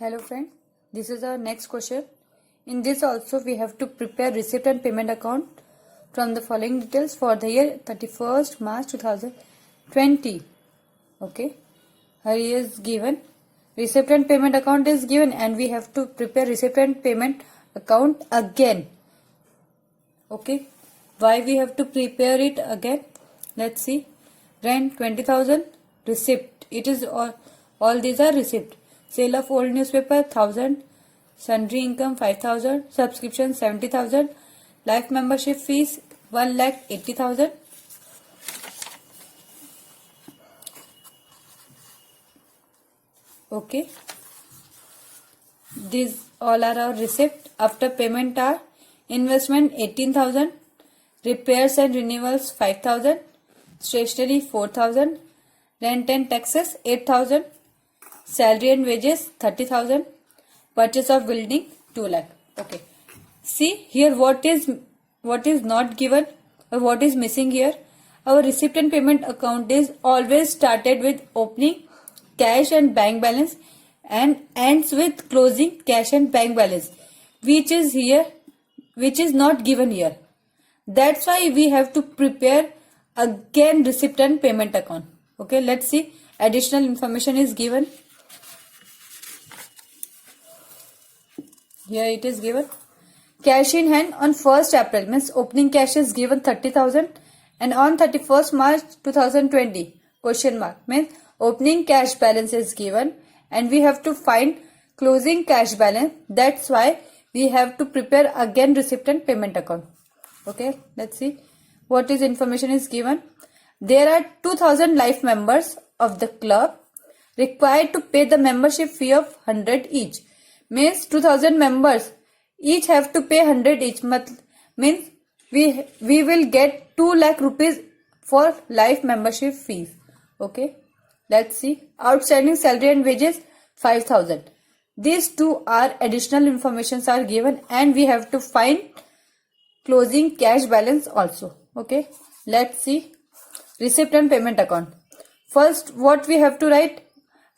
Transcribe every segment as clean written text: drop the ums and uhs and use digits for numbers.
Hello friend, this is our next question. In this also we have to prepare receipt and payment account from the following details for the year 31st March 2020. Okay, here is given receipt and payment account is given and we have to prepare receipt and payment account again. Okay, why we have to prepare it again? Let's see. Rent 20,000, receipt. It is all these are receipt. Sale of old newspaper 1,000, sundry income 5,000, subscription 70,000, life membership fees 1,80,000. Okay, these all are our receipt. After payment are investment 18,000, repairs and renewals 5,000, stationery 4,000, rent and taxes 8,000. Salary and wages 30,000. Purchase of building 2 lakh. Okay. See here what is not given or what is missing here. Our receipt and payment account is always started with opening cash and bank balance and ends with closing cash and bank balance, which is not given here. That's why we have to prepare again receipt and payment account. Okay, let's see. Additional information is given. Here it is given. Cash in hand on 1st April means opening cash is given 30,000 and on 31st March 2020 question mark means opening cash balance is given and we have to find closing cash balance. That's why we have to prepare again receipt and payment account. Okay, let's see what is information is given. There are 2,000 life members of the club required to pay the membership fee of 100 each. Means 2,000 members each have to pay 100 each. Means we will get 2 lakh rupees for life membership fees. Okay, let's see. Outstanding salary and wages 5,000. These two are additional informations are given and we have to find closing cash balance also. Okay, let's see. Receipt and payment account. First, what we have to write?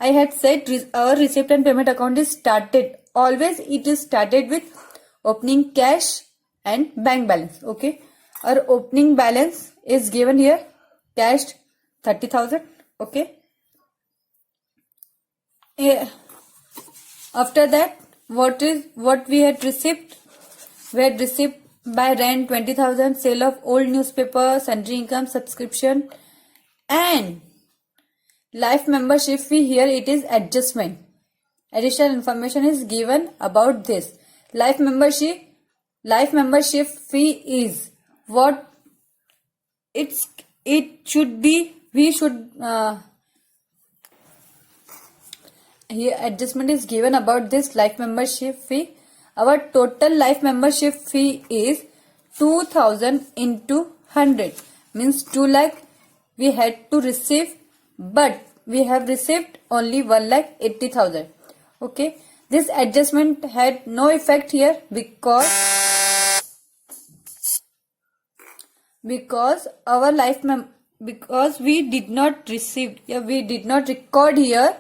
I had said our receipt and payment account is started. Always it is started with opening cash and bank balance. Okay, our opening balance is given here. Cash 30,000. Okay. After that, what we had received? We had received by rent 20,000, sale of old newspaper, sundry income, subscription, and life membership fee. Here it is adjustment. Additional information is given about this. Life membership fee is what it should be. We should here adjustment is given about this life membership fee. Our total life membership fee is 2,000 into 100 means 2 lakh we had to receive, but we have received only 1,80,000. Okay, this adjustment had no effect here because our because we did not record here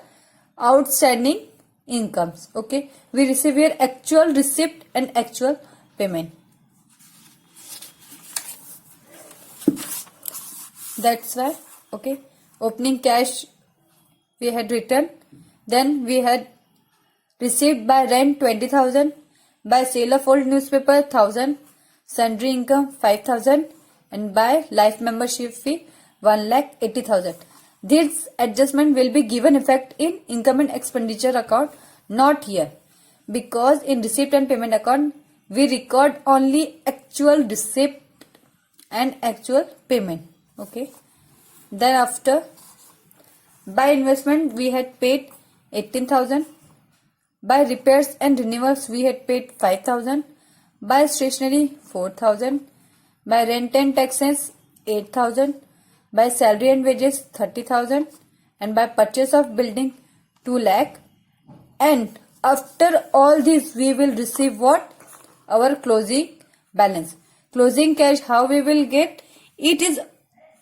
outstanding incomes. Okay, we receive here actual receipt and actual payment. That's why. Okay, opening cash we had written, then we had received by rent 20,000, by sale of old newspaper 1,000, sundry income 5,000, and by life membership fee 1,80,000. This adjustment will be given effect in income and expenditure account, not here, because in receipt and payment account we record only actual receipt and actual payment. Okay. Then after, by investment we had paid 18,000. By repairs and renewals we had paid 5,000. By stationery 4,000. By rent and taxes 8,000. By salary and wages 30,000. And by purchase of building 2 lakh. And after all this we will receive what? Our closing balance. Closing cash, how we will get? It is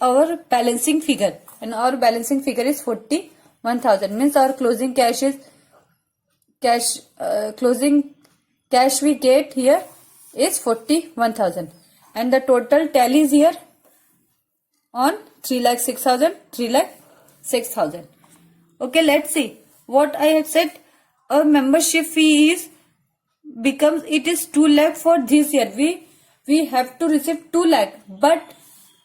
our balancing figure, and our balancing figure is 41,000. Means our closing cash is closing cash we get here is 41,000, and the total tallies here on 3,06,000, 3,06,000. Okay, let's see what I had said. Our membership fee is 2 lakh for this year. We have to receive 2 lakh, but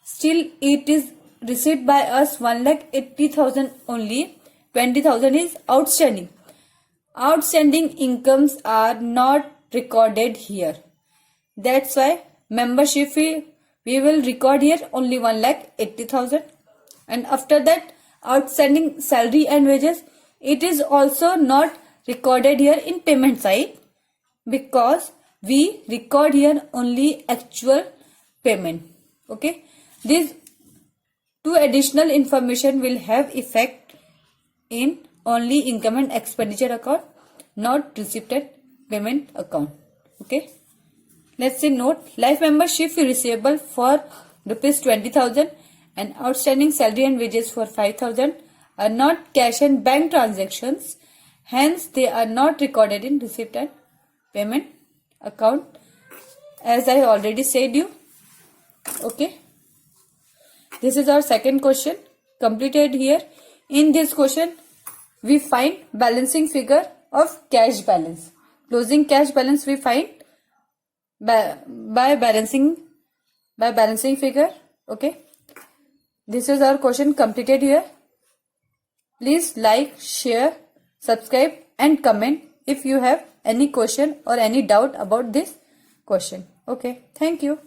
still it is received by us 1,80,000 only. 20,000 is outstanding. Outstanding incomes are not recorded here. That's why membership fee we will record here only 1,80,000. And after that, outstanding salary and wages, it is also not recorded here in payment side, because we record here only actual payment. Okay, these two additional information will have effect in only income and expenditure account, not receipt and payment account. Okay, let's see note. Life membership fee receivable for rupees 20,000 and outstanding salary and wages for 5,000 are not cash and bank transactions, hence they are not recorded in receipt and payment account, as I already said you. Okay, this is our second question completed here. In this question we find balancing figure of cash balance. Closing cash balance we find by balancing figure. Okay, this is our question completed here. Please like, share, subscribe and comment if you have any question or any doubt about this question. Okay, thank you.